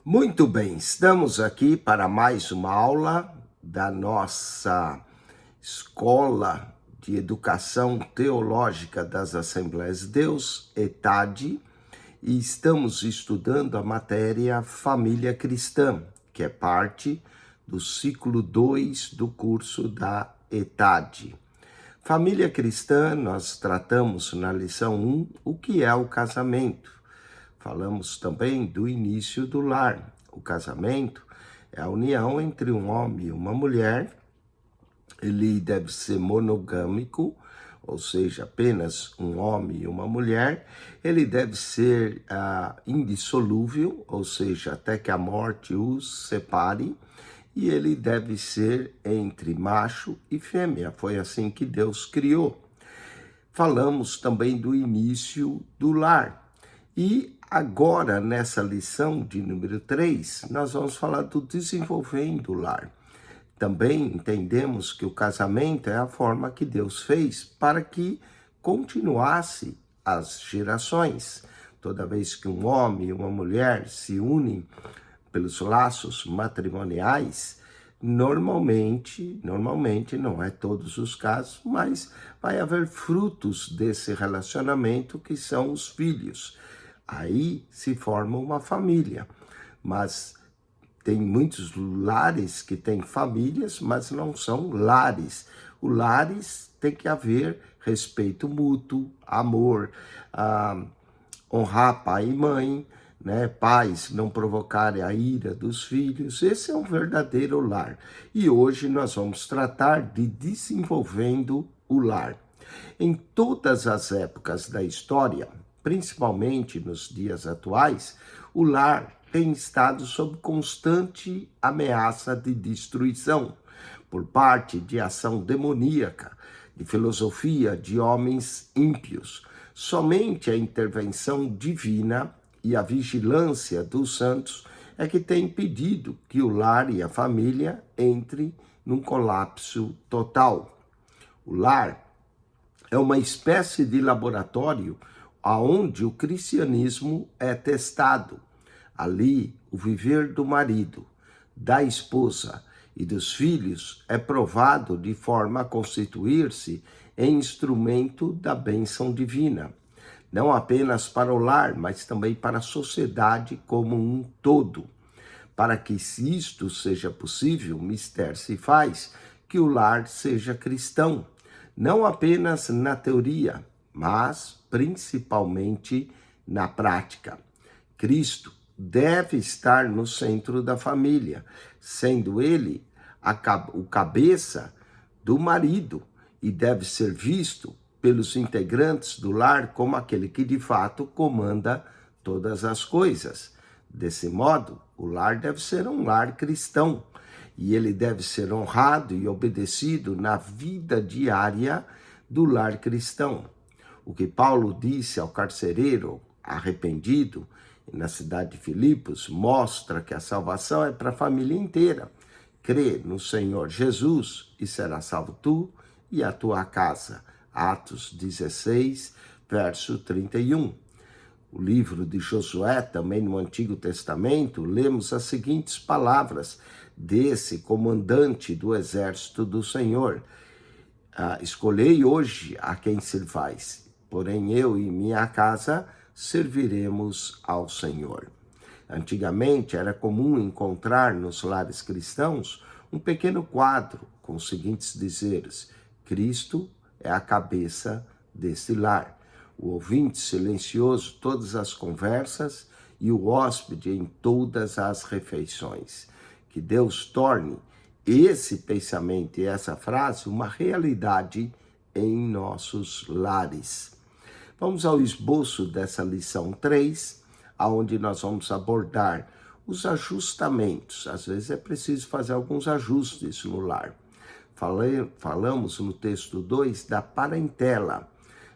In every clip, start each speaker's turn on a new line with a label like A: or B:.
A: Muito bem, estamos aqui para mais uma aula da nossa Escola de Educação Teológica das Assembleias de Deus, ETAD, e estamos estudando a matéria Família Cristã, que é parte do ciclo 2 do curso da ETAD. Família cristã, nós tratamos na lição 1 o que é o casamento. Falamos também do início do lar. O casamento é a união entre um homem e uma mulher. Ele deve ser monogâmico, ou seja, apenas um homem e uma mulher. Ele deve ser indissolúvel, ou seja, até que a morte os separe. E ele deve ser entre macho e fêmea. Foi assim que Deus criou. Falamos também do início do lar. E agora, nessa lição de número 3, nós vamos falar do desenvolvendo o lar. Também entendemos que o casamento é a forma que Deus fez para que continuasse as gerações. Toda vez que um homem e uma mulher se unem pelos laços matrimoniais, normalmente, não é todos os casos, mas vai haver frutos desse relacionamento que são os filhos. Aí se forma uma família, mas tem muitos lares que têm famílias, mas não são lares. O lares tem que haver respeito mútuo, amor, honrar pai e mãe, né? Pais não provocarem a ira dos filhos. Esse é um verdadeiro lar. E hoje nós vamos tratar de desenvolvendo o lar. Em todas as épocas da história, principalmente nos dias atuais, o lar tem estado sob constante ameaça de destruição por parte de ação demoníaca, de filosofia de homens ímpios. Somente a intervenção divina e a vigilância dos santos é que tem impedido que o lar e a família entrem num colapso total. O lar é uma espécie de laboratório onde o cristianismo é testado. Ali, o viver do marido, da esposa e dos filhos é provado de forma a constituir-se em instrumento da bênção divina, não apenas para o lar, mas também para a sociedade como um todo. Para que isto seja possível, mistério se faz que o lar seja cristão, não apenas na teoria, mas principalmente na prática. Cristo deve estar no centro da família, sendo ele o cabeça do marido e deve ser visto pelos integrantes do lar como aquele que de fato comanda todas as coisas. Desse modo, o lar deve ser um lar cristão e ele deve ser honrado e obedecido na vida diária do lar cristão. O que Paulo disse ao carcereiro arrependido na cidade de Filipos mostra que a salvação é para a família inteira. Crê no Senhor Jesus e será salvo tu e a tua casa. Atos 16, verso 31. O livro de Josué, também no Antigo Testamento, lemos as seguintes palavras desse comandante do exército do Senhor. Escolhei hoje a quem servais, porém eu e minha casa serviremos ao Senhor. Antigamente era comum encontrar nos lares cristãos um pequeno quadro com os seguintes dizeres: Cristo é a cabeça desse lar. O ouvinte silencioso todas as conversas e o hóspede em todas as refeições. Que Deus torne esse pensamento e essa frase uma realidade em nossos lares. Vamos ao esboço dessa lição 3, onde nós vamos abordar os ajustamentos. Às vezes é preciso fazer alguns ajustes no lar. Falamos no texto 2 da parentela,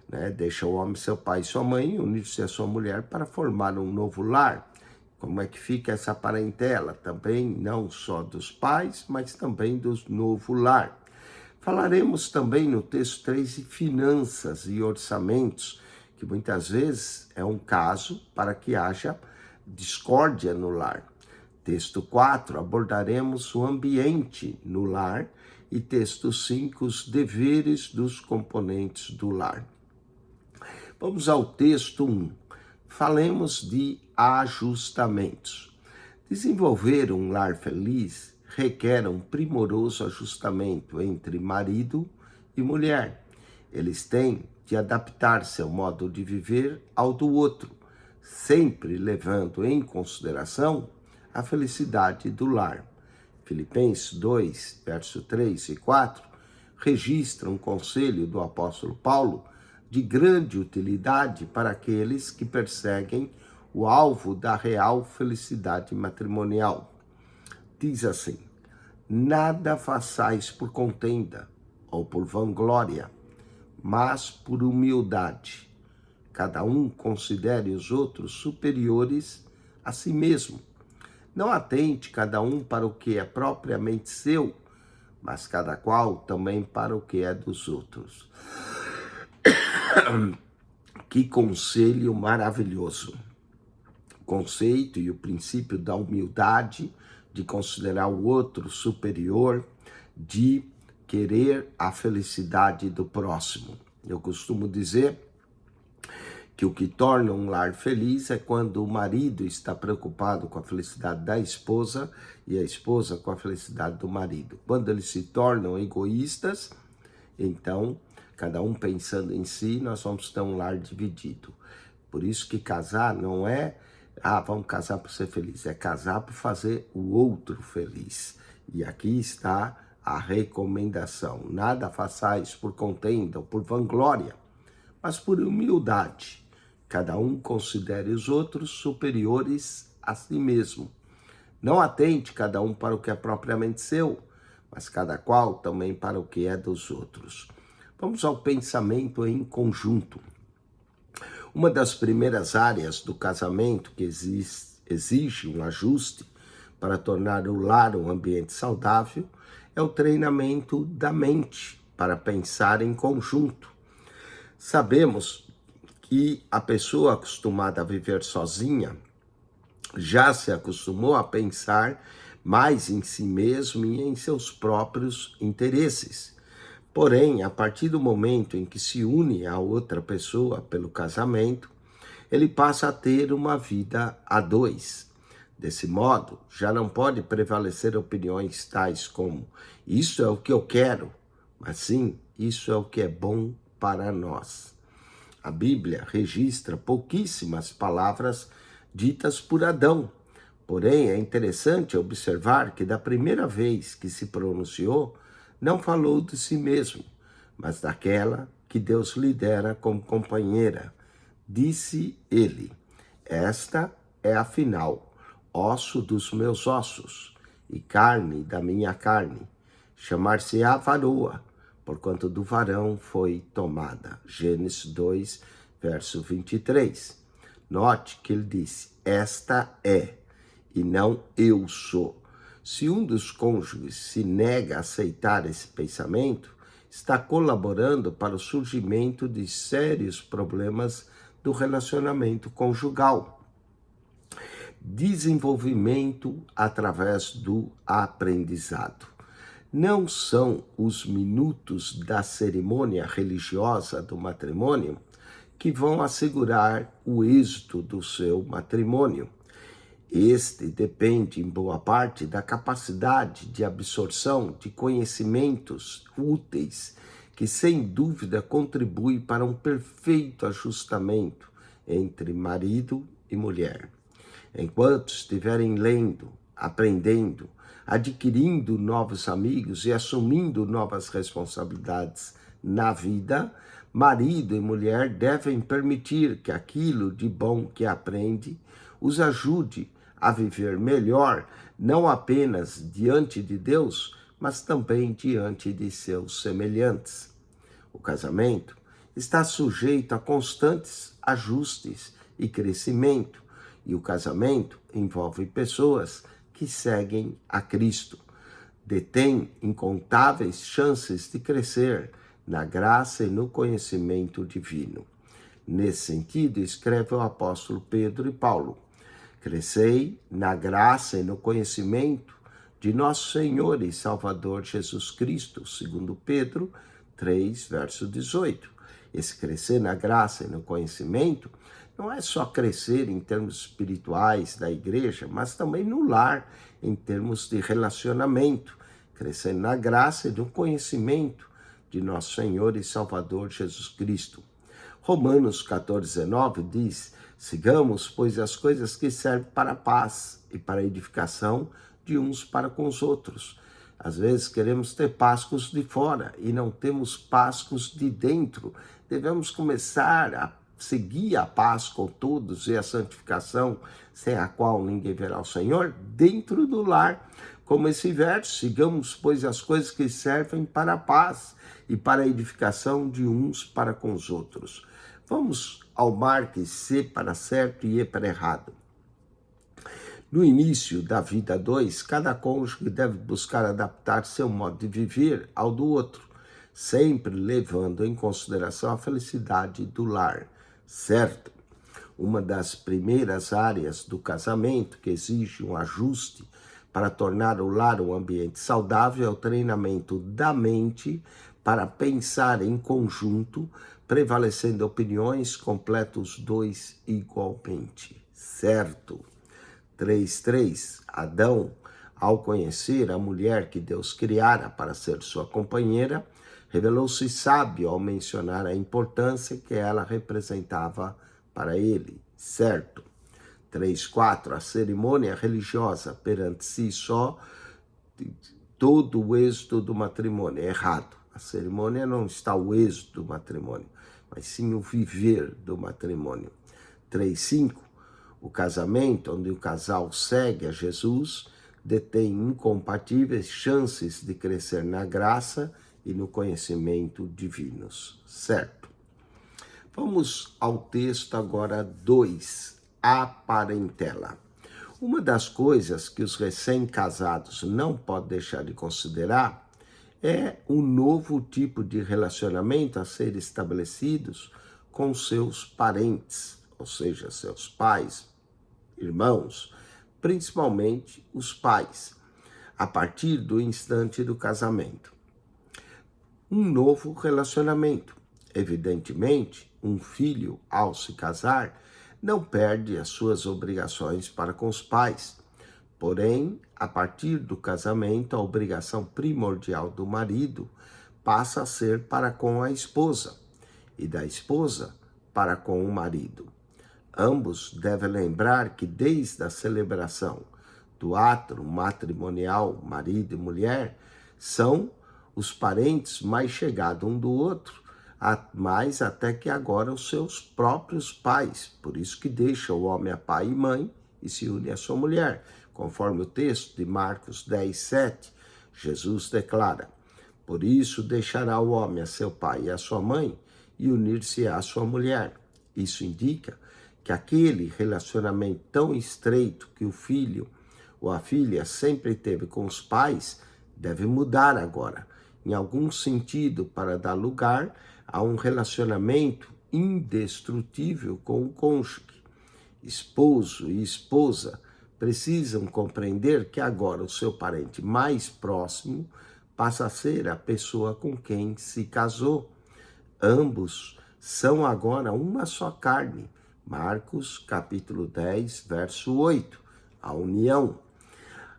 A: né? Deixa o homem seu pai e sua mãe, unir-se à sua mulher para formar um novo lar. Como é que fica essa parentela? Também não só dos pais, mas também do novo lar. Falaremos também no texto 3 de finanças e orçamentos, que muitas vezes é um caso para que haja discórdia no lar. Texto 4, abordaremos o ambiente no lar. E texto 5, os deveres dos componentes do lar. Vamos ao texto 1. Falemos de ajustamentos. Desenvolver um lar feliz requer um primoroso ajustamento entre marido e mulher. Eles têm de adaptar-se ao modo de viver ao do outro, sempre levando em consideração a felicidade do lar. Filipenses 2, verso 3 e 4, registra um conselho do apóstolo Paulo de grande utilidade para aqueles que perseguem o alvo da real felicidade matrimonial. Diz assim: nada façais por contenda ou por vanglória, mas por humildade. Cada um considere os outros superiores a si mesmo. Não atente cada um para o que é propriamente seu, mas cada qual também para o que é dos outros. Que conselho maravilhoso! O conceito e o princípio da humildade, de considerar o outro superior, de querer a felicidade do próximo. Eu costumo dizer que o que torna um lar feliz é quando o marido está preocupado com a felicidade da esposa e a esposa com a felicidade do marido. Quando eles se tornam egoístas, então, cada um pensando em si, nós vamos ter um lar dividido. Por isso que casar não é, vamos casar para ser feliz, é casar para fazer o outro feliz. E aqui está a recomendação: nada façais por contenda ou por vanglória, mas por humildade. Cada um considere os outros superiores a si mesmo. Não atente cada um para o que é propriamente seu, mas cada qual também para o que é dos outros. Vamos ao pensamento em conjunto. Uma das primeiras áreas do casamento que exige um ajuste para tornar o lar um ambiente saudável é o treinamento da mente para pensar em conjunto. Sabemos que a pessoa acostumada a viver sozinha já se acostumou a pensar mais em si mesmo e em seus próprios interesses. Porém, a partir do momento em que se une a outra pessoa pelo casamento, ele passa a ter uma vida a dois. Desse modo, já não pode prevalecer opiniões tais como: isso é o que eu quero, mas sim, isso é o que é bom para nós. A Bíblia registra pouquíssimas palavras ditas por Adão. Porém, é interessante observar que da primeira vez que se pronunciou, não falou de si mesmo, mas daquela que Deus lhe dera como companheira. Disse ele: esta é afinal osso dos meus ossos e carne da minha carne. Chamar-se-á varoa, porquanto do varão foi tomada. Gênesis 2, verso 23. Note que ele disse: esta é, e não eu sou. Se um dos cônjuges se nega a aceitar esse pensamento, está colaborando para o surgimento de sérios problemas do relacionamento conjugal. Desenvolvimento através do aprendizado. Não são os minutos da cerimônia religiosa do matrimônio que vão assegurar o êxito do seu matrimônio. Este depende, em boa parte, da capacidade de absorção de conhecimentos úteis, que sem dúvida contribui para um perfeito ajustamento entre marido e mulher. Enquanto estiverem lendo, aprendendo, adquirindo novos amigos e assumindo novas responsabilidades na vida, marido e mulher devem permitir que aquilo de bom que aprende os ajude a viver melhor, não apenas diante de Deus, mas também diante de seus semelhantes. O casamento está sujeito a constantes ajustes e crescimento, e o casamento envolve pessoas que seguem a Cristo. Detém incontáveis chances de crescer na graça e no conhecimento divino. Nesse sentido, escreve o apóstolo Pedro e Paulo: Crescei na graça e no conhecimento de nosso Senhor e Salvador Jesus Cristo, segundo Pedro 3, verso 18. Esse crescer na graça e no conhecimento não é só crescer em termos espirituais da igreja, mas também no lar, em termos de relacionamento. Crescer na graça e no conhecimento de nosso Senhor e Salvador Jesus Cristo. Romanos 14:19 diz: sigamos, pois, as coisas que servem para a paz e para a edificação de uns para com os outros. Às vezes queremos ter Páscoas de fora e não temos Páscoas de dentro. Devemos começar a seguir a paz com todos e a santificação, sem a qual ninguém verá o Senhor, dentro do lar. Como esse verso: sigamos, pois, as coisas que servem para a paz e para a edificação de uns para com os outros. Vamos ao marque C para certo e E para errado. No início da vida a dois, cada cônjuge deve buscar adaptar seu modo de viver ao do outro, sempre levando em consideração a felicidade do lar, certo? Uma das primeiras áreas do casamento que exige um ajuste para tornar o lar um ambiente saudável é o treinamento da mente para pensar em conjunto, prevalecendo opiniões, completa os dois igualmente, certo? 3:3. Adão, ao conhecer a mulher que Deus criara para ser sua companheira, revelou-se sábio ao mencionar a importância que ela representava para ele, certo? 3:4. A cerimônia religiosa perante si só todo o êxito do matrimônio. É errado. A cerimônia não está o êxito do matrimônio, mas sim o viver do matrimônio. 3:5. O casamento, onde o casal segue a Jesus, detém incompatíveis chances de crescer na graça e no conhecimento divinos, certo? Vamos ao texto agora 2, a parentela. Uma das coisas que os recém-casados não podem deixar de considerar é um novo tipo de relacionamento a ser estabelecidos com seus parentes, ou seja, seus pais, irmãos, principalmente os pais, a partir do instante do casamento. Um novo relacionamento. Evidentemente, um filho, ao se casar, não perde as suas obrigações para com os pais. Porém, a partir do casamento, a obrigação primordial do marido passa a ser para com a esposa, e da esposa para com o marido. Ambos devem lembrar que desde a celebração do ato matrimonial, marido e mulher, são os parentes mais chegados um do outro, mais até que agora os seus próprios pais. Por isso que deixa o homem a pai e mãe e se une à sua mulher. Conforme o texto de Marcos 10:7, Jesus declara: por isso deixará o homem a seu pai e a sua mãe e unir-se à sua mulher. Isso indica que aquele relacionamento tão estreito que o filho ou a filha sempre teve com os pais deve mudar agora, em algum sentido, para dar lugar a um relacionamento indestrutível com o cônjuge. Esposo e esposa precisam compreender que agora o seu parente mais próximo passa a ser a pessoa com quem se casou. Ambos são agora uma só carne. Marcos, capítulo 10, verso 8. A união,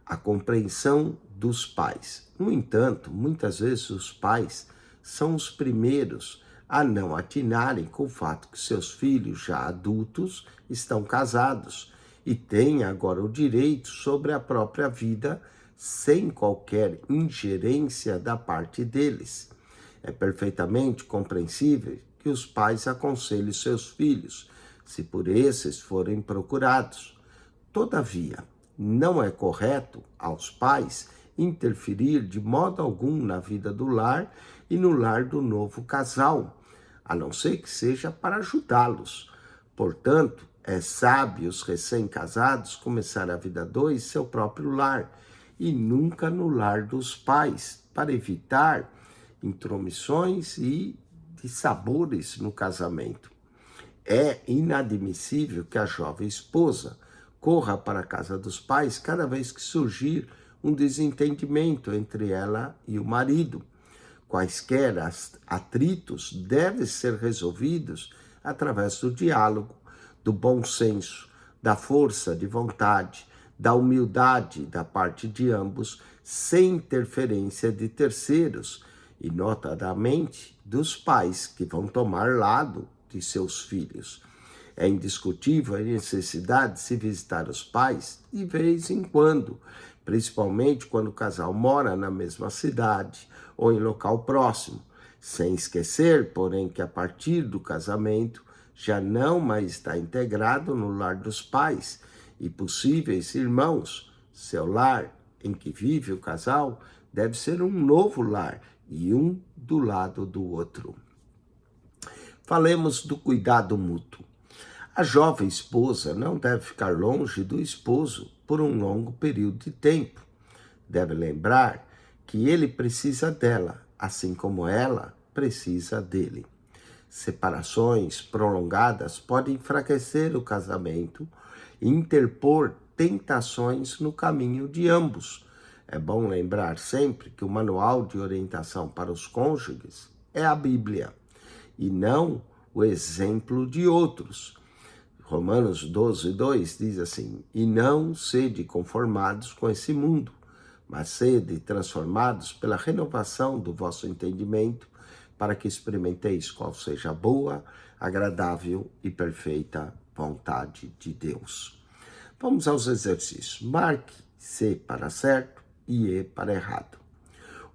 A: a compreensão dos pais. No entanto, muitas vezes os pais são os primeiros a não atinarem com o fato que seus filhos, já adultos, estão casados e têm agora o direito sobre a própria vida sem qualquer ingerência da parte deles. É perfeitamente compreensível que os pais aconselhem seus filhos, se por esses forem procurados. Todavia, não é correto aos pais interferir de modo algum na vida do lar e no lar do novo casal, a não ser que seja para ajudá-los. Portanto, é sábio os recém-casados começar a vida a dois seu próprio lar e nunca no lar dos pais, para evitar intromissões e dissabores no casamento. É inadmissível que a jovem esposa corra para a casa dos pais cada vez que surgir um desentendimento entre ela e o marido. Quaisquer atritos devem ser resolvidos através do diálogo, do bom senso, da força de vontade, da humildade da parte de ambos, sem interferência de terceiros, e notadamente dos pais que vão tomar lado de seus filhos. É indiscutível a necessidade de se visitar os pais de vez em quando, principalmente quando o casal mora na mesma cidade ou em local próximo, sem esquecer, porém, que a partir do casamento já não mais está integrado no lar dos pais e possíveis irmãos. Seu lar em que vive o casal deve ser um novo lar e um do lado do outro. Falemos do cuidado mútuo. A jovem esposa não deve ficar longe do esposo por um longo período de tempo. Deve lembrar que ele precisa dela, assim como ela precisa dele. Separações prolongadas podem enfraquecer o casamento e interpor tentações no caminho de ambos. É bom lembrar sempre que o manual de orientação para os cônjuges é a Bíblia e não o exemplo de outros. Romanos 12:2 diz assim: e não sede conformados com esse mundo, mas sede transformados pela renovação do vosso entendimento, para que experimenteis qual seja a boa, agradável e perfeita vontade de Deus. Vamos aos exercícios. Marque C para certo e E para errado.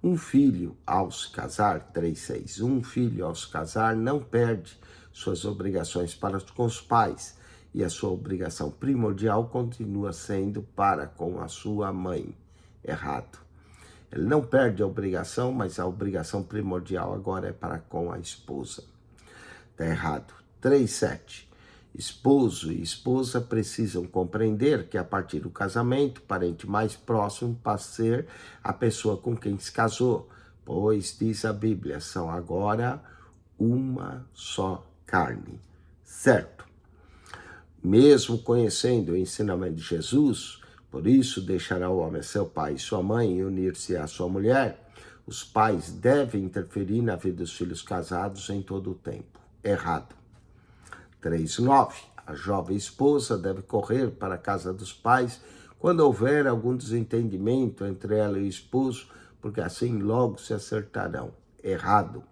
A: Um filho ao se casar, 3:6. Um filho ao se casar não perde suas obrigações para com os pais, e a sua obrigação primordial continua sendo para com a sua mãe. Errado. Ele não perde a obrigação, mas a obrigação primordial agora é para com a esposa. Está errado. 3:7. Esposo e esposa precisam compreender que a partir do casamento, o parente mais próximo passa a ser a pessoa com quem se casou, pois, diz a Bíblia, são agora uma só carne. Certo? Mesmo conhecendo o ensinamento de Jesus, por isso deixará o homem seu pai e sua mãe e unir-se à sua mulher, os pais devem interferir na vida dos filhos casados em todo o tempo. Errado. 3:9. A jovem esposa deve correr para a casa dos pais quando houver algum desentendimento entre ela e o esposo, porque assim logo se acertarão. Errado.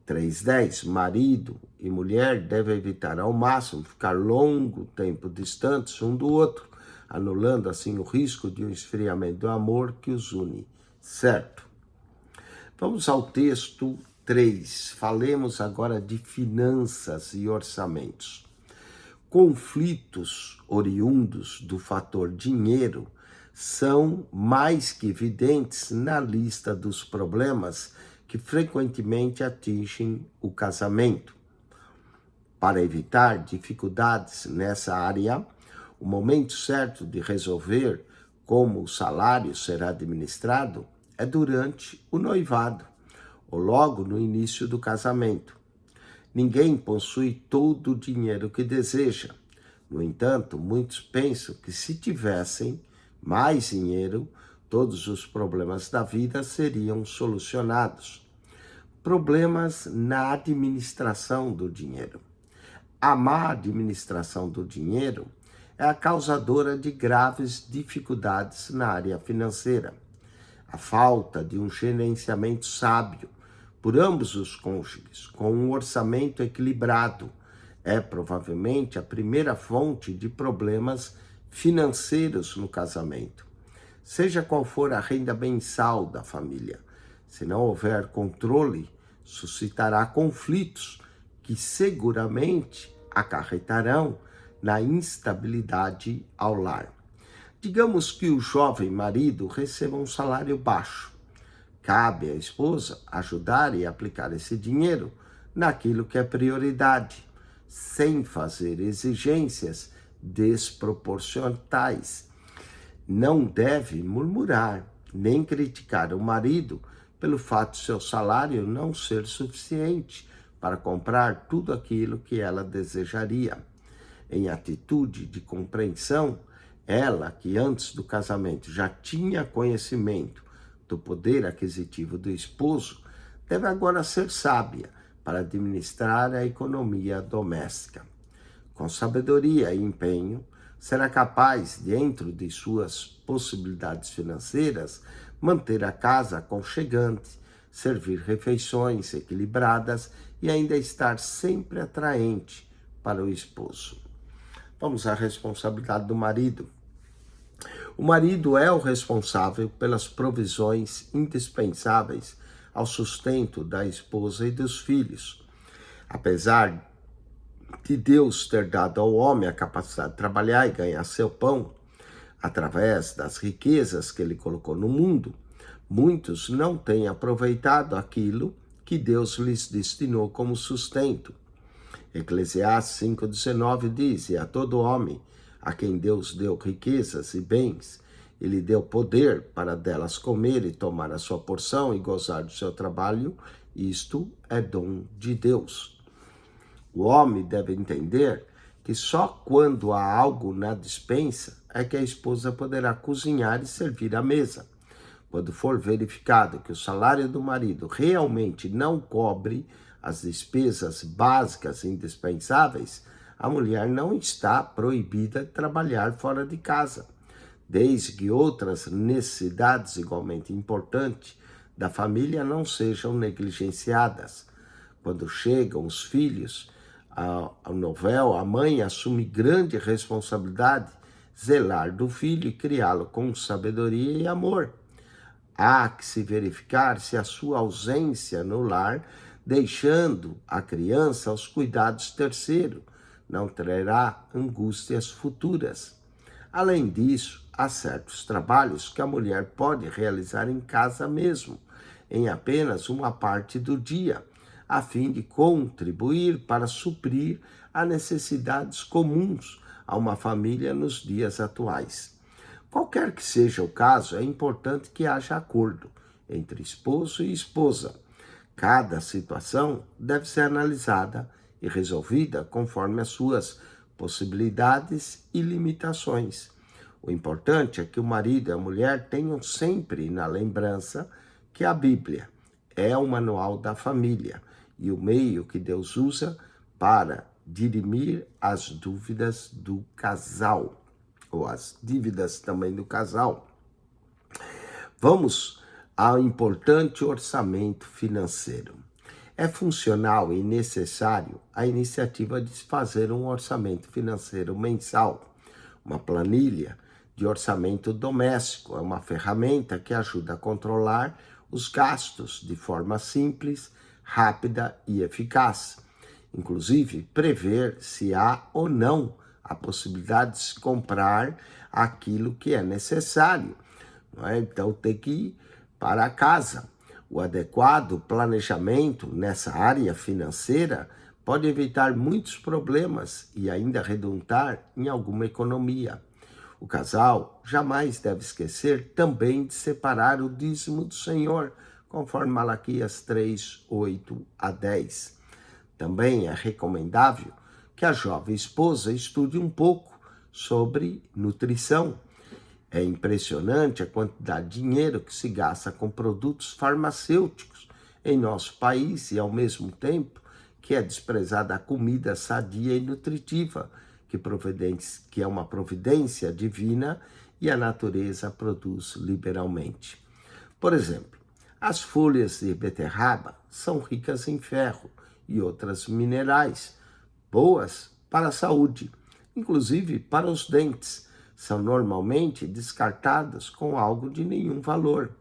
A: 3:10. Marido e mulher devem evitar ao máximo ficar longo tempo distantes um do outro, anulando assim o risco de um esfriamento do amor que os une. Certo? Vamos ao texto 3. Falemos agora de finanças e orçamentos. Conflitos oriundos do fator dinheiro são mais que evidentes na lista dos problemas que frequentemente atingem o casamento. Para evitar dificuldades nessa área, o momento certo de resolver como o salário será administrado é durante o noivado, ou logo no início do casamento. Ninguém possui todo o dinheiro que deseja. No entanto, muitos pensam que se tivessem mais dinheiro, todos os problemas da vida seriam solucionados. Problemas na administração do dinheiro. A má administração do dinheiro é a causadora de graves dificuldades na área financeira. A falta de um gerenciamento sábio por ambos os cônjuges, com um orçamento equilibrado, é provavelmente a primeira fonte de problemas financeiros no casamento. Seja qual for a renda mensal da família, se não houver controle, suscitará conflitos que seguramente acarretarão na instabilidade ao lar. Digamos que o jovem marido receba um salário baixo. Cabe à esposa ajudar e aplicar esse dinheiro naquilo que é prioridade, sem fazer exigências desproporcionais. Não deve murmurar, nem criticar o marido pelo fato de seu salário não ser suficiente para comprar tudo aquilo que ela desejaria. em atitude de compreensão, ela que antes do casamento já tinha conhecimento do poder aquisitivo do esposo, deve agora ser sábia para administrar a economia doméstica. Com sabedoria e empenho, será capaz, dentro de suas possibilidades financeiras, manter a casa aconchegante, servir refeições equilibradas e ainda estar sempre atraente para o esposo. Vamos à responsabilidade do marido. O marido é o responsável pelas provisões indispensáveis ao sustento da esposa e dos filhos. Apesar de Deus ter dado ao homem a capacidade de trabalhar e ganhar seu pão, através das riquezas que ele colocou no mundo, muitos não têm aproveitado aquilo que Deus lhes destinou como sustento. Eclesiastes 5,19 diz: e a todo homem a quem Deus deu riquezas e bens, ele deu poder para delas comer e tomar a sua porção e gozar do seu trabalho, isto é dom de Deus. O homem deve entender que só quando há algo na despensa é que a esposa poderá cozinhar e servir à mesa. Quando for verificado que o salário do marido realmente não cobre as despesas básicas indispensáveis, a mulher não está proibida de trabalhar fora de casa, desde que outras necessidades igualmente importantes da família não sejam negligenciadas. Quando chegam os filhos ao novel, a mãe assume grande responsabilidade zelar do filho e criá-lo com sabedoria e amor. Há que se verificar se a sua ausência no lar, deixando a criança aos cuidados terceiros, não trará angústias futuras. Além disso, há certos trabalhos que a mulher pode realizar em casa mesmo, em apenas uma parte do dia, a fim de contribuir para suprir as necessidades comuns a uma família nos dias atuais. Qualquer que seja o caso, é importante que haja acordo entre esposo e esposa. Cada situação deve ser analisada e resolvida conforme as suas possibilidades e limitações. O importante é que o marido e a mulher tenham sempre na lembrança que a Bíblia é o manual da família e o meio que Deus usa para dirimir as dúvidas do casal, ou as dívidas também do casal. Vamos ao importante orçamento financeiro. É funcional e necessário a iniciativa de se fazer um orçamento financeiro mensal. Uma planilha de orçamento doméstico é uma ferramenta que ajuda a controlar os gastos de forma simples, rápida e eficaz. Inclusive, prever se há ou não a possibilidade de se comprar aquilo que é necessário. Não é? Então, tem que ir para casa. O adequado planejamento nessa área financeira pode evitar muitos problemas e ainda redundar em alguma economia. O casal jamais deve esquecer também de separar o dízimo do Senhor, conforme Malaquias 3, 8 a 10. Também é recomendável que a jovem esposa estude um pouco sobre nutrição. É impressionante a quantidade de dinheiro que se gasta com produtos farmacêuticos em nosso país e, ao mesmo tempo, que é desprezada a comida sadia e nutritiva, que é uma providência divina e a natureza produz liberalmente. Por exemplo, as folhas de beterraba são ricas em ferro e outras minerais, boas para a saúde, inclusive para os dentes. São normalmente descartadas com algo de nenhum valor.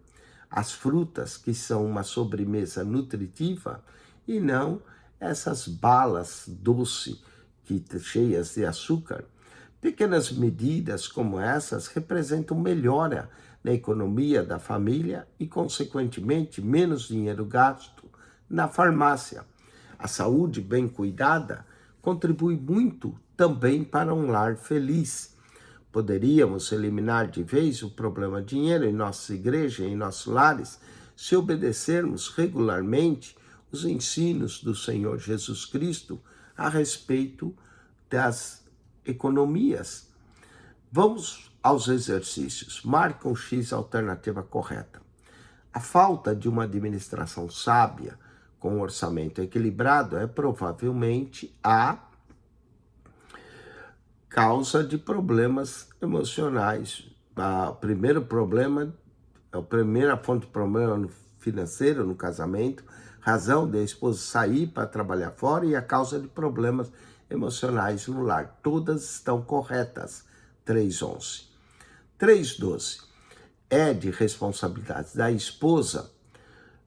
A: As frutas, que são uma sobremesa nutritiva, e não essas balas doces cheias de açúcar. Pequenas medidas como essas representam melhora na economia da família e, consequentemente, menos dinheiro gasto na farmácia. A saúde bem cuidada contribui muito também para um lar feliz. Poderíamos eliminar de vez o problema dinheiro em nossa igreja e em nossos lares se obedecermos regularmente os ensinos do Senhor Jesus Cristo a respeito das economias. Vamos aos exercícios. Marca um X a alternativa correta. A falta de uma administração sábia com um orçamento equilibrado é provavelmente a causa de problemas emocionais. O primeiro problema, a primeira fonte de problema financeiro no casamento, razão de a esposa sair para trabalhar fora e a causa de problemas emocionais no lar. Todas estão corretas. 3:11. 3:12. É de responsabilidade da esposa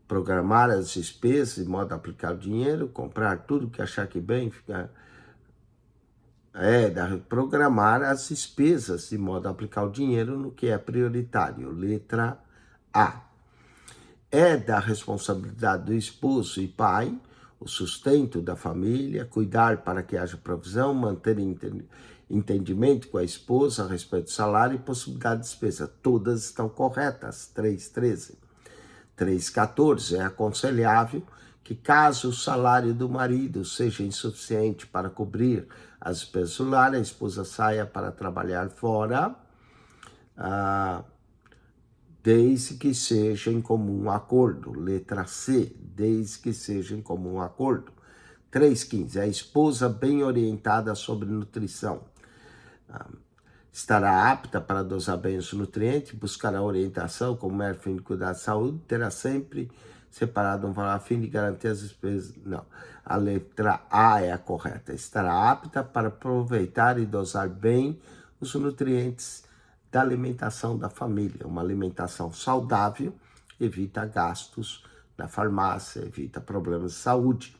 A: programar as despesas de modo a aplicar o dinheiro, comprar tudo que achar que bem, programar as despesas de modo a aplicar o dinheiro no que é prioritário. Letra A. É da responsabilidade do esposo e pai o sustento da família, cuidar para que haja provisão, manter entendimento com a esposa a respeito do salário e possibilidade de despesa. Todas estão corretas. 3:13. 3:14. É aconselhável que, caso o salário do marido seja insuficiente para cobrir as despesas do lar, a esposa saia para trabalhar fora, desde que seja em comum acordo. Letra C, desde que seja em comum acordo. 3:15. A esposa bem orientada sobre nutrição estará apta para dosar bem os nutrientes, buscará orientação como é fim de cuidar da saúde, terá sempre separado um valor a fim de garantir as despesas. Não, a letra A é a correta. Estará apta para aproveitar e dosar bem os nutrientes da alimentação da família. Uma alimentação saudável evita gastos na farmácia, evita problemas de saúde.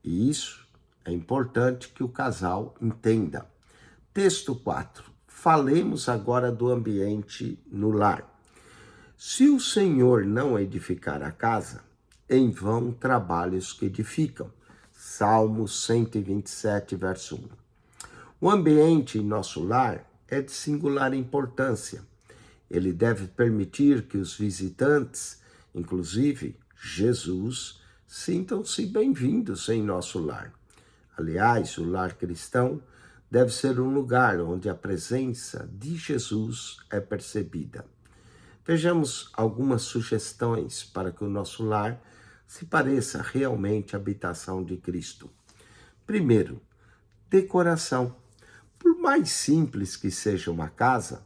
A: E isso é importante que o casal entenda. Texto 4. Falemos agora do ambiente no lar. Se o Senhor não edificar a casa, em vão trabalhos que edificam. Salmo 127, verso 1. O ambiente em nosso lar é de singular importância. Ele deve permitir que os visitantes, inclusive Jesus, sintam-se bem-vindos em nosso lar. Aliás, o lar cristão deve ser um lugar onde a presença de Jesus é percebida. Vejamos algumas sugestões para que o nosso lar se pareça realmente a habitação de Cristo. Primeiro, decoração. Por mais simples que seja uma casa,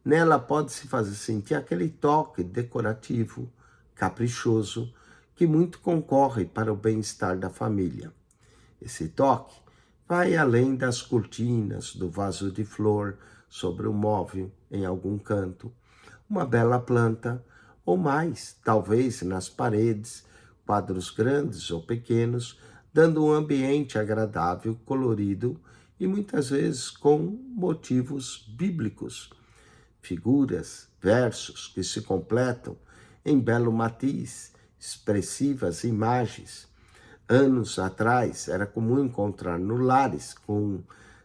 A: nela pode-se fazer sentir aquele toque decorativo, caprichoso, que muito concorre para o bem-estar da família. Esse toque vai além das cortinas, do vaso de flor sobre o móvel em algum canto, uma bela planta, ou mais, talvez nas paredes, quadros grandes ou pequenos, dando um ambiente agradável, colorido e muitas vezes com motivos bíblicos, figuras, versos que se completam em belo matiz, expressivas imagens. Anos atrás, era comum encontrar no lares com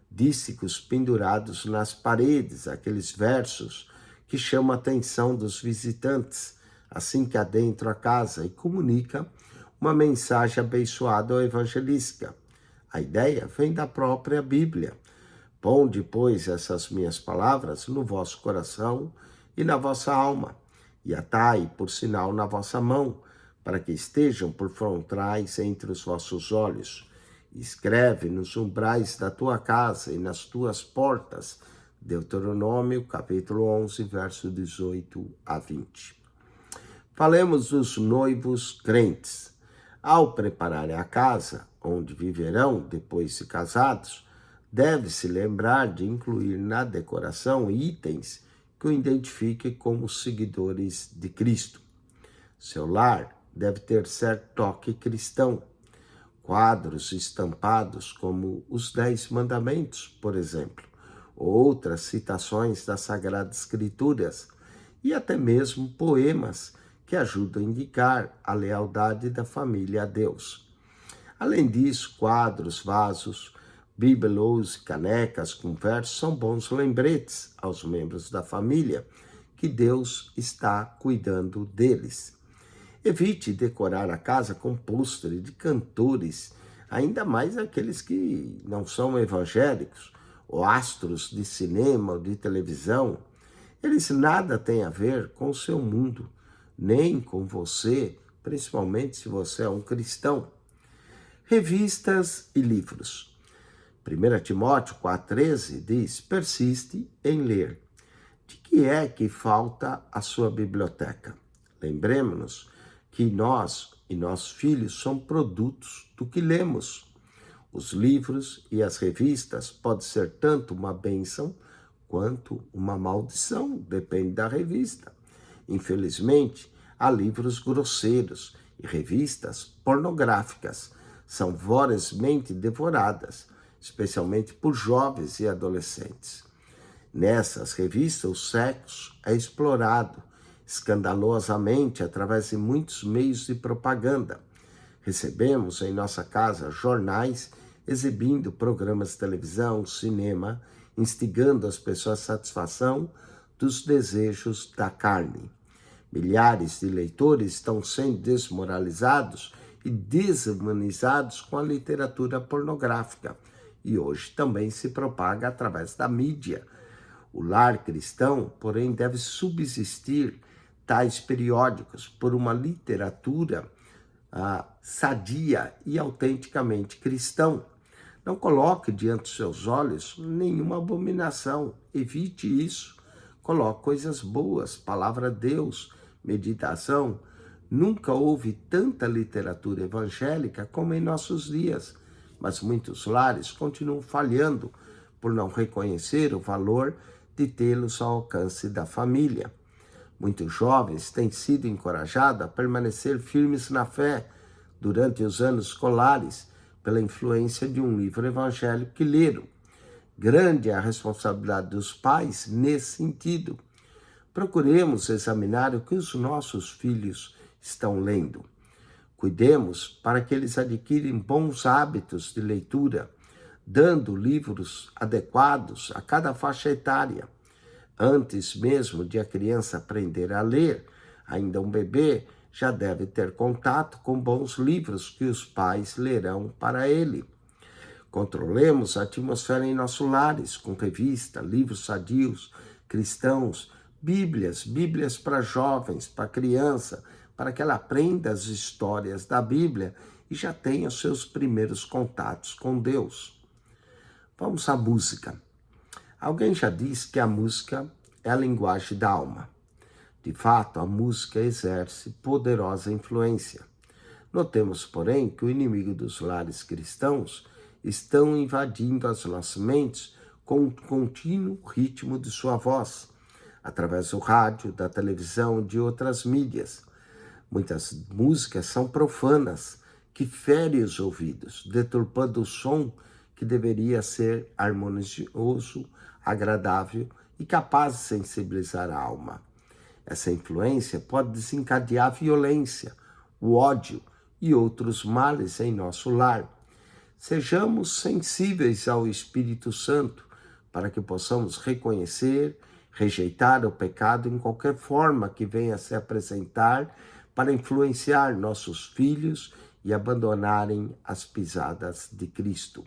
A: dísticos pendurados nas paredes, aqueles versos que chamam a atenção dos visitantes assim que adentram a casa e comunica uma mensagem abençoada ou evangelística. A ideia vem da própria Bíblia. Ponde, pois, essas minhas palavras no vosso coração e na vossa alma, e atai por sinal na vossa mão, para que estejam por frontais entre os vossos olhos. Escreve nos umbrais da tua casa e nas tuas portas. Deuteronômio, capítulo 11, verso 18 a 20. Falemos dos noivos crentes. Ao prepararem a casa, onde viverão depois de casados, deve-se lembrar de incluir na decoração itens que o identifiquem como seguidores de Cristo. Seu lar deve ter certo toque cristão. Quadros estampados como os 10 Mandamentos, por exemplo, outras citações das Sagradas Escrituras e até mesmo poemas que ajudam a indicar a lealdade da família a Deus. Além disso, quadros, vasos, bibelôs e canecas com versos são bons lembretes aos membros da família que Deus está cuidando deles. Evite decorar a casa com pôsteres de cantores, ainda mais aqueles que não são evangélicos, ou astros de cinema ou de televisão, eles nada têm a ver com o seu mundo, nem com você, principalmente se você é um cristão. Revistas e livros. 1 Timóteo 4,13 diz: persiste em ler. De que é que falta a sua biblioteca? Lembremos-nos que nós e nossos filhos são produtos do que lemos. Os livros e as revistas podem ser tanto uma bênção quanto uma maldição, depende da revista. Infelizmente, há livros grosseiros e revistas pornográficas, são vorazmente devoradas, especialmente por jovens e adolescentes. Nessas revistas, o sexo é explorado escandalosamente através de muitos meios de propaganda. Recebemos em nossa casa jornais exibindo programas de televisão, cinema, instigando as pessoas à satisfação dos desejos da carne. Milhares de leitores estão sendo desmoralizados e desumanizados com a literatura pornográfica, e hoje também se propaga através da mídia. O lar cristão, porém, deve subsistir tais periódicos por uma literatura sadia e autenticamente cristão. Não coloque diante dos seus olhos nenhuma abominação, evite isso. Coloque coisas boas, palavra de Deus, meditação. Nunca houve tanta literatura evangélica como em nossos dias, mas muitos lares continuam falhando por não reconhecer o valor de tê-los ao alcance da família. Muitos jovens têm sido encorajados a permanecer firmes na fé durante os anos escolares pela influência de um livro evangélico que leram. Grande é a responsabilidade dos pais nesse sentido. Procuremos examinar o que os nossos filhos estão lendo. Cuidemos para que eles adquirem bons hábitos de leitura, dando livros adequados a cada faixa etária. Antes mesmo de a criança aprender a ler, ainda um bebê já deve ter contato com bons livros que os pais lerão para ele. Controlemos a atmosfera em nossos lares, com revista, livros sadios, cristãos, Bíblias para jovens, para criança, para que ela aprenda as histórias da Bíblia e já tenha os seus primeiros contatos com Deus. Vamos à música. Alguém já disse que a música é a linguagem da alma. De fato, a música exerce poderosa influência. Notemos, porém, que o inimigo dos lares cristãos estão invadindo as nossas mentes com o contínuo ritmo de sua voz, através do rádio, da televisão e de outras mídias. Muitas músicas são profanas, que ferem os ouvidos, deturpando o som que deveria ser harmonioso, agradável e capaz de sensibilizar a alma. Essa influência pode desencadear a violência, o ódio e outros males em nosso lar. Sejamos sensíveis ao Espírito Santo para que possamos reconhecer, rejeitar o pecado em qualquer forma que venha a se apresentar para influenciar nossos filhos e abandonarem as pisadas de Cristo.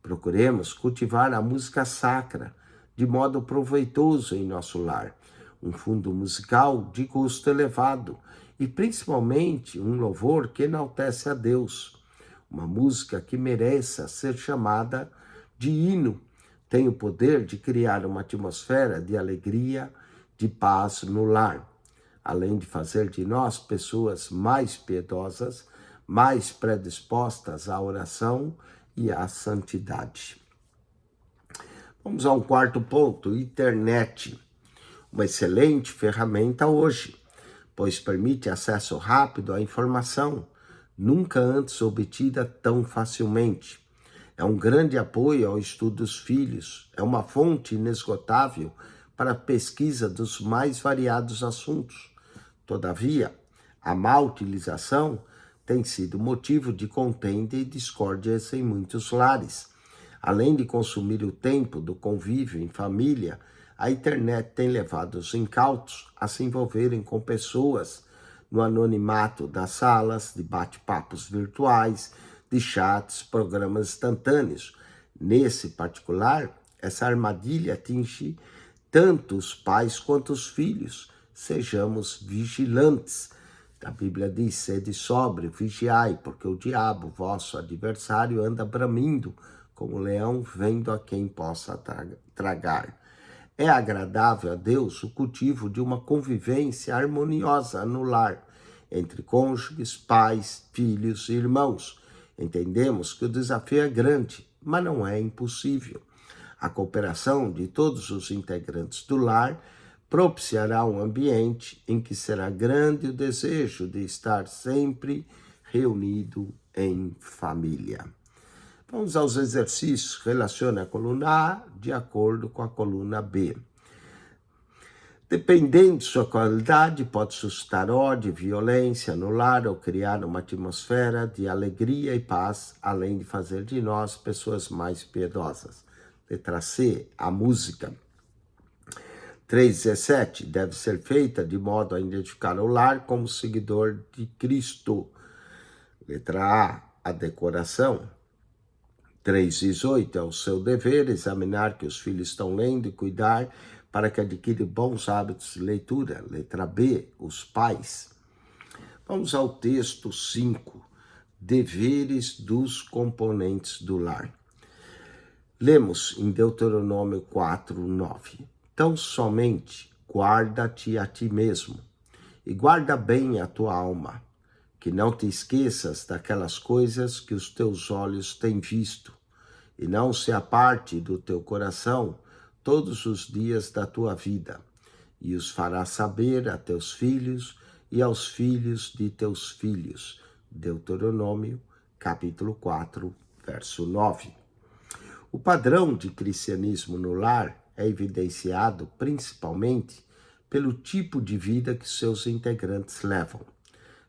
A: Procuremos cultivar a música sacra de modo proveitoso em nosso lar, um fundo musical de custo elevado e principalmente um louvor que enaltece a Deus. Uma música que mereça ser chamada de hino, tem o poder de criar uma atmosfera de alegria, de paz no lar, além de fazer de nós pessoas mais piedosas, mais predispostas à oração e à santidade. Vamos a um quarto ponto: internet. Uma excelente ferramenta hoje, pois permite acesso rápido à informação, nunca antes obtida tão facilmente. É um grande apoio ao estudo dos filhos, é uma fonte inesgotável para a pesquisa dos mais variados assuntos. Todavia, a má utilização tem sido motivo de contenda e discórdias em muitos lares. Além de consumir o tempo do convívio em família, a internet tem levado os incautos a se envolverem com pessoas no anonimato das salas, de bate-papos virtuais, de chats, programas instantâneos. Nesse particular, Essa armadilha atinge tanto os pais quanto os filhos. Sejamos vigilantes. A Bíblia diz: sede sóbrio, vigiai, porque o diabo, vosso adversário, anda bramindo, como leão, vendo a quem possa tragar. É agradável a Deus o cultivo de uma convivência harmoniosa no lar, entre cônjuges, pais, filhos e irmãos. Entendemos que o desafio é grande, mas não é impossível. A cooperação de todos os integrantes do lar propiciará um ambiente em que será grande o desejo de estar sempre reunido em família. Vamos aos exercícios. Relacione a coluna A de acordo com a coluna B. Dependendo de sua qualidade, pode suscitar ódio, violência no lar ou criar uma atmosfera de alegria e paz, além de fazer de nós pessoas mais piedosas. Letra C, a música. 3:17 deve ser feita de modo a identificar o lar como seguidor de Cristo. Letra A decoração. 3:18 é o seu dever examinar que os filhos estão lendo e cuidar para que adquirem bons hábitos de leitura. Letra B, os pais. Vamos ao texto 5, deveres dos componentes do lar. Lemos em Deuteronômio 4:9. Tão somente guarda-te a ti mesmo e guarda bem a tua alma, que não te esqueças daquelas coisas que os teus olhos têm visto, e não se aparte do teu coração todos os dias da tua vida, e os farás saber a teus filhos e aos filhos de teus filhos. Deuteronômio, capítulo 4, verso 9. O padrão de cristianismo no lar é evidenciado principalmente pelo tipo de vida que seus integrantes levam.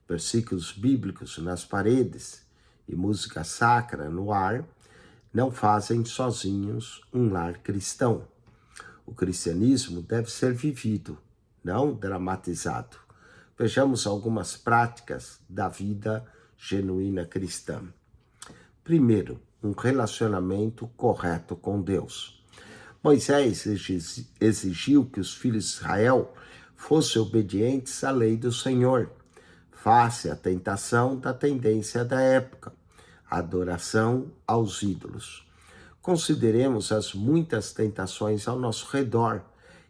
A: Versículos bíblicos nas paredes e música sacra no ar não fazem sozinhos um lar cristão. O cristianismo deve ser vivido, não dramatizado. Vejamos algumas práticas da vida genuína cristã. Primeiro, um relacionamento correto com Deus. Moisés exigiu que os filhos de Israel fossem obedientes à lei do Senhor, face à tentação da tendência da época, a adoração aos ídolos. Consideremos as muitas tentações ao nosso redor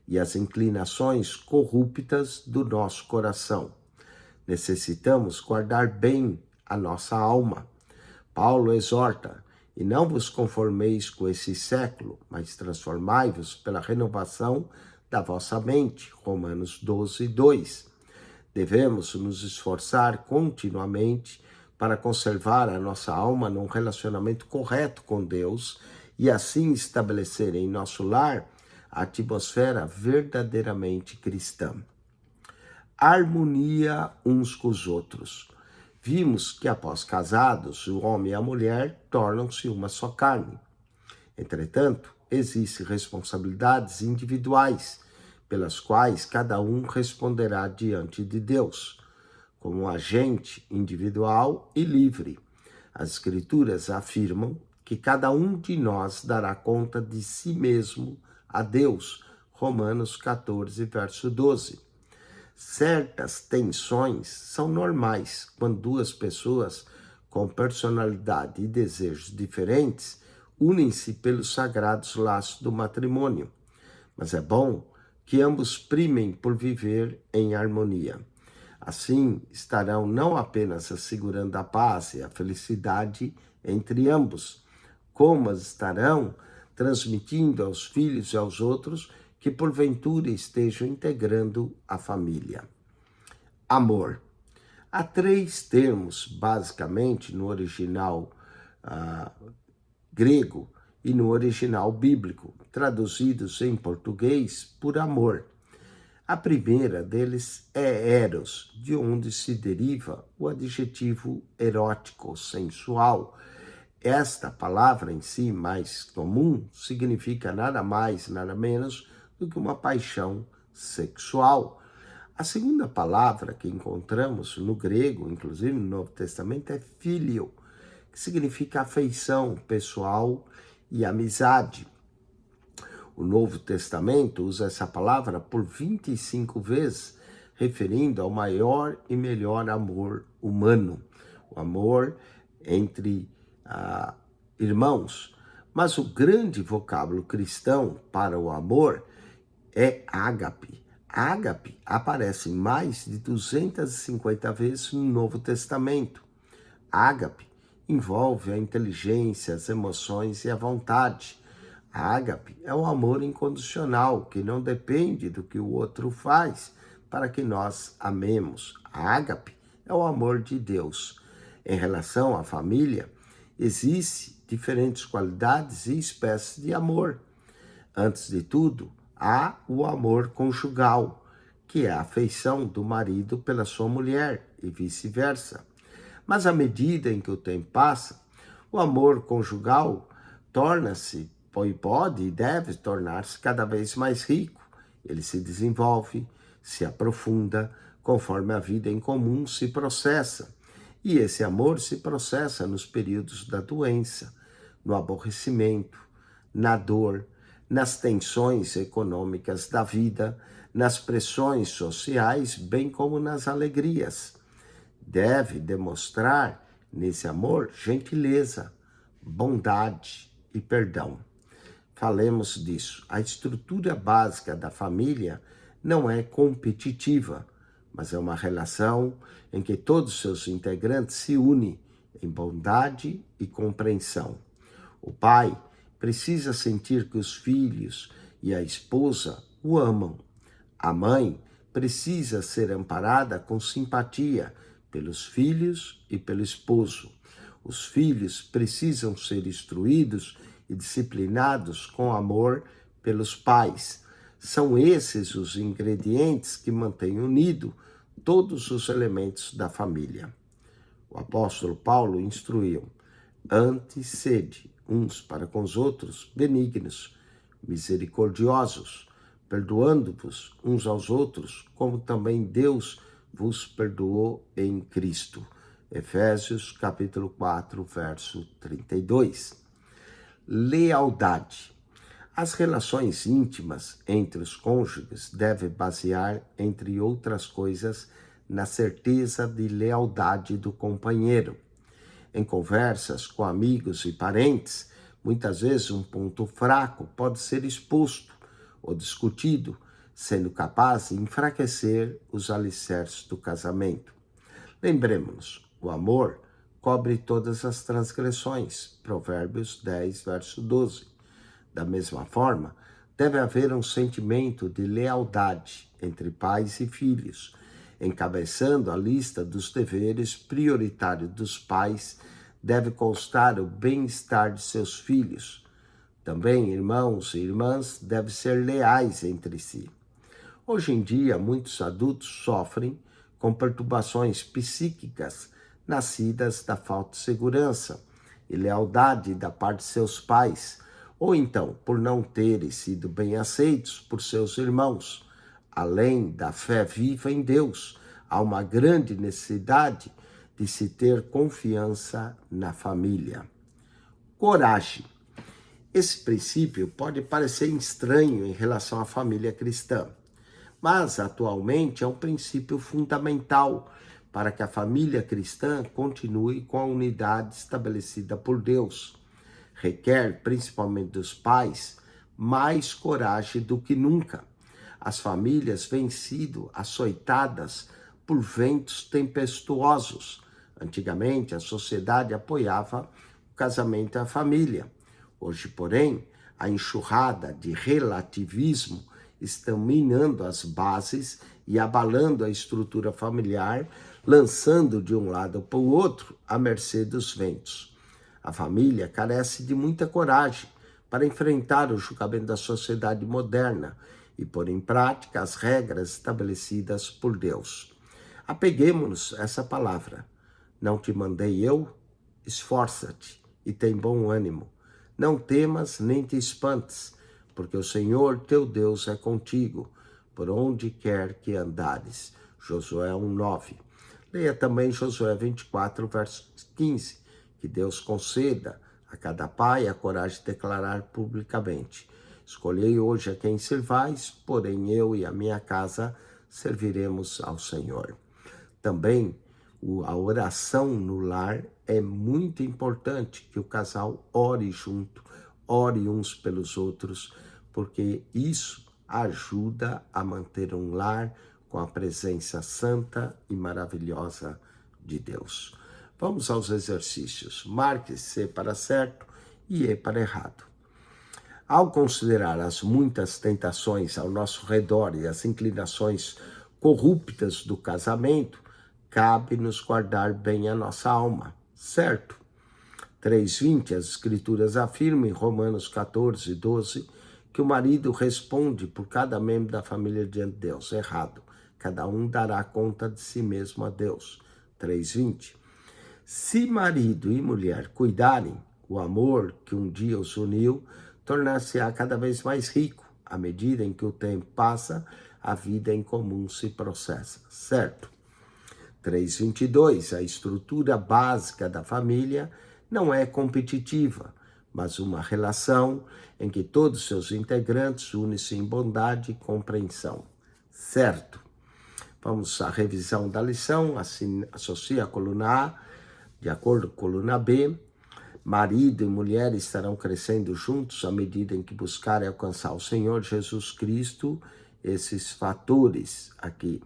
A: e as inclinações corruptas do nosso coração. Necessitamos guardar bem a nossa alma. Paulo exorta: e não vos conformeis com esse século, mas transformai-vos pela renovação da vossa mente. Romanos 12:2. Devemos nos esforçar continuamente para conservar a nossa alma num relacionamento correto com Deus e assim estabelecer em nosso lar a atmosfera verdadeiramente cristã. Harmonia uns com os outros. Vimos que após casados, o homem e a mulher tornam-se uma só carne. Entretanto, existem responsabilidades individuais, pelas quais cada um responderá diante de Deus, como um agente individual e livre. As Escrituras afirmam que cada um de nós dará conta de si mesmo a Deus. Romanos 14, verso 12. Certas tensões são normais quando duas pessoas com personalidade e desejos diferentes unem-se pelos sagrados laços do matrimônio. Mas é bom que ambos primem por viver em harmonia. Assim, estarão não apenas assegurando a paz e a felicidade entre ambos, como estarão transmitindo aos filhos e aos outros que porventura estejam integrando a família. Amor. Há 3 termos, basicamente, no original grego e no original bíblico, traduzidos em português por amor. A primeira deles é eros, de onde se deriva o adjetivo erótico, sensual. Esta palavra em si, mais comum, significa nada mais, nada menos do que uma paixão sexual. A segunda palavra que encontramos no grego, inclusive no Novo Testamento, é filio, que significa afeição pessoal e amizade. O Novo Testamento usa essa palavra por 25 vezes, referindo ao maior e melhor amor humano, o amor entre irmãos. Mas o grande vocábulo cristão para o amor é ágape. Ágape aparece mais de 250 vezes no Novo Testamento. Ágape envolve a inteligência, as emoções e a vontade. A ágape é o amor incondicional, que não depende do que o outro faz para que nós amemos. A ágape é o amor de Deus. Em relação à família, existem diferentes qualidades e espécies de amor. Antes de tudo, há o amor conjugal, que é a afeição do marido pela sua mulher e vice-versa. Mas à medida em que o tempo passa, o amor conjugal torna-se, pode e deve tornar-se cada vez mais rico. Ele se desenvolve, se aprofunda, conforme a vida em comum se processa. E esse amor se processa nos períodos da doença, no aborrecimento, na dor, nas tensões econômicas da vida, nas pressões sociais, bem como nas alegrias. Deve demonstrar nesse amor gentileza, bondade e perdão. Falemos disso. A estrutura básica da família não é competitiva, mas é uma relação em que todos os seus integrantes se unem em bondade e compreensão. O pai precisa sentir que os filhos e a esposa o amam. A mãe precisa ser amparada com simpatia pelos filhos e pelo esposo. Os filhos precisam ser instruídos e disciplinados com amor pelos pais. São esses os ingredientes que mantêm unido todos os elementos da família. O apóstolo Paulo instruiu: antes sede uns para com os outros benignos, misericordiosos, perdoando-vos uns aos outros, como também Deus vos perdoou em Cristo. Efésios capítulo 4, verso 32. Lealdade. As relações íntimas entre os cônjuges devem basear, entre outras coisas, na certeza de lealdade do companheiro. Em conversas com amigos e parentes, muitas vezes um ponto fraco pode ser exposto ou discutido, sendo capaz de enfraquecer os alicerces do casamento. Lembremos-nos, o amor cobre todas as transgressões. Provérbios 10, verso 12. Da mesma forma, deve haver um sentimento de lealdade entre pais e filhos. Encabeçando a lista dos deveres prioritários dos pais, deve constar o bem-estar de seus filhos. Também irmãos e irmãs devem ser leais entre si. Hoje em dia, muitos adultos sofrem com perturbações psíquicas nascidas da falta de segurança e lealdade da parte de seus pais, ou então por não terem sido bem aceitos por seus irmãos. Além da fé viva em Deus, há uma grande necessidade de se ter confiança na família. Coragem. Esse princípio pode parecer estranho em relação à família cristã, mas atualmente é um princípio fundamental para que a família cristã continue com a unidade estabelecida por Deus. Requer, principalmente dos pais, mais coragem do que nunca. As famílias vêm sido açoitadas por ventos tempestuosos. Antigamente, a sociedade apoiava o casamento e a família. Hoje, porém, a enxurrada de relativismo está minando as bases e abalando a estrutura familiar, lançando de um lado para o outro à mercê dos ventos. A família carece de muita coragem para enfrentar o julgamento da sociedade moderna e pôr em prática as regras estabelecidas por Deus. Apeguemo-nos a essa palavra. Não te mandei eu? Esforça-te e tem bom ânimo. Não temas nem te espantes, porque o Senhor teu Deus é contigo, por onde quer que andares. Josué 1:9. Leia também Josué 24, verso 15. Que Deus conceda a cada pai a coragem de declarar publicamente: Escolhei hoje a quem servais, porém eu e a minha casa serviremos ao Senhor. Também a oração no lar é muito importante, que o casal ore junto, ore uns pelos outros, porque isso ajuda a manter um lar com a presença santa e maravilhosa de Deus. Vamos aos exercícios. Marque C para certo e E para errado. Ao considerar as muitas tentações ao nosso redor e as inclinações corruptas do casamento, cabe-nos guardar bem a nossa alma, certo? 3:20, as Escrituras afirmam em Romanos 14:12, que o marido responde por cada membro da família diante de Deus. Errado. Cada um dará conta de si mesmo a Deus. 3:20. Se marido e mulher cuidarem, o amor que um dia os uniu tornar-se-á cada vez mais rico. À medida em que o tempo passa, a vida em comum se processa, certo? 3:22, a estrutura básica da família não é competitiva, mas uma relação em que todos seus integrantes unem-se em bondade e compreensão, certo? Vamos à revisão da lição, associa a coluna A, de acordo com a coluna B. Marido e mulher estarão crescendo juntos à medida em que buscarem alcançar o Senhor Jesus Cristo. Esses fatores aqui,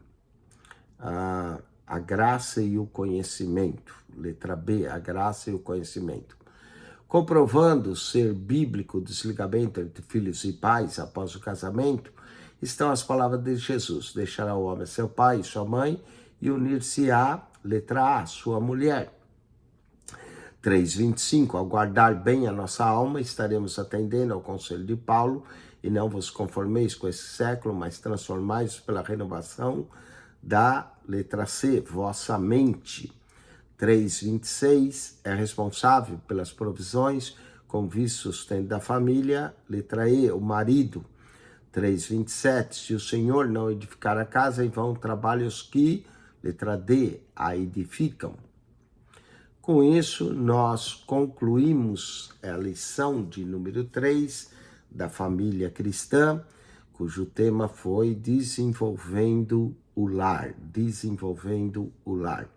A: a graça e o conhecimento. Letra B, a graça e o conhecimento. Comprovando ser bíblico o desligamento entre filhos e pais após o casamento, estão as palavras de Jesus: deixará o homem seu pai e sua mãe e unir-se-á, letra A, sua mulher. 3:25, ao guardar bem a nossa alma, estaremos atendendo ao conselho de Paulo, e não vos conformeis com esse século, mas transformais pela renovação da, letra C, vossa mente. 3:26, é responsável pelas provisões com visto sustento da família, letra E, o marido. 3:27, se o Senhor não edificar a casa, em vão trabalham os que, letra D, a edificam. Com isso, nós concluímos a lição de número 3 da família cristã, cujo tema foi desenvolvendo o lar, desenvolvendo o lar.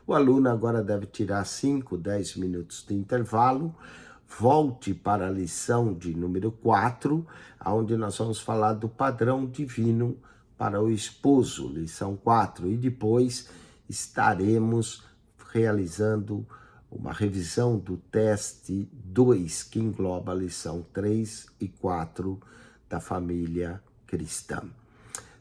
A: O aluno agora deve tirar 5, 10 minutos de intervalo, volte para a lição de número 4, onde nós vamos falar do padrão divino para o esposo, lição 4, e depois estaremos realizando uma revisão do teste 2, que engloba a lição 3 e 4 da família cristã.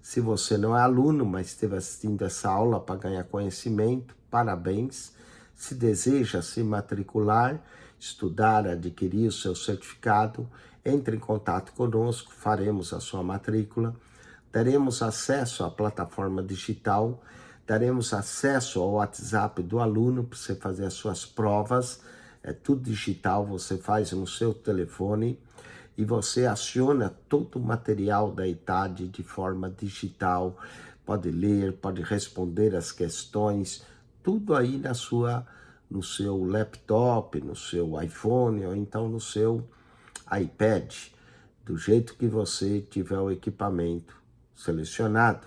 A: Se você não é aluno, mas esteve assistindo essa aula para ganhar conhecimento, parabéns. Se deseja se matricular, estudar, adquirir o seu certificado, entre em contato conosco, faremos a sua matrícula, daremos acesso à plataforma digital, daremos acesso ao WhatsApp do aluno para você fazer as suas provas, é tudo digital, você faz no seu telefone e você aciona todo o material da ETAD de forma digital, pode ler, pode responder as questões, tudo aí no seu laptop, no seu iPhone ou então no seu iPad, do jeito que você tiver o equipamento selecionado.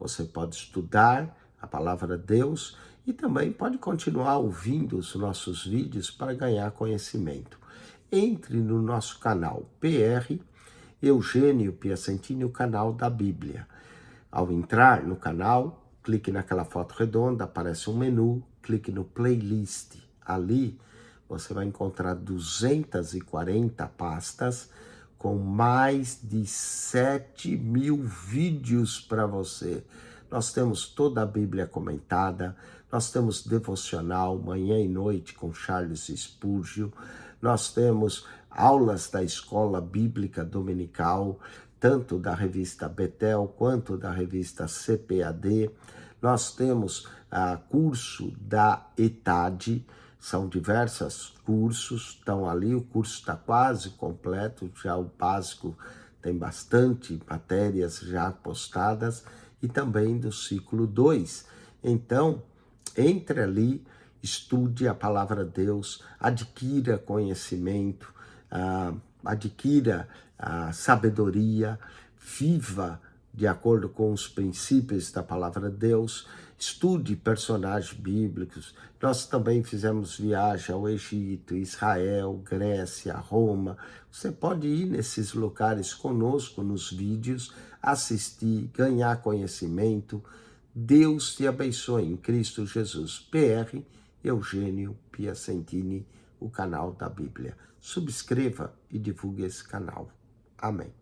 A: Você pode estudar a palavra de Deus e também pode continuar ouvindo os nossos vídeos para ganhar conhecimento. Entre no nosso canal PR Eugênio Piacentini, o canal da Bíblia. Ao entrar no canal, clique naquela foto redonda, aparece um menu, clique no playlist. Ali você vai encontrar 240 pastas com mais de 7.000 vídeos para você. Nós temos toda a Bíblia comentada, nós temos devocional manhã e noite com Charles Spurgeon, nós temos aulas da escola bíblica dominical, tanto da revista Betel quanto da revista CPAD, nós temos curso da ETAD, são diversos cursos, estão ali, o curso está quase completo, já o básico tem bastante matérias já postadas, e também do ciclo 2. Então, entre ali, estude a palavra de Deus, adquira conhecimento, adquira a sabedoria, viva de acordo com os princípios da palavra de Deus, estude personagens bíblicos. Nós também fizemos viagem ao Egito, Israel, Grécia, Roma. Você pode ir nesses lugares conosco nos vídeos, assistir, ganhar conhecimento. Deus te abençoe em Cristo Jesus. PR Eugênio Piacentini, o canal da Bíblia. Subscreva e divulgue esse canal. Amém.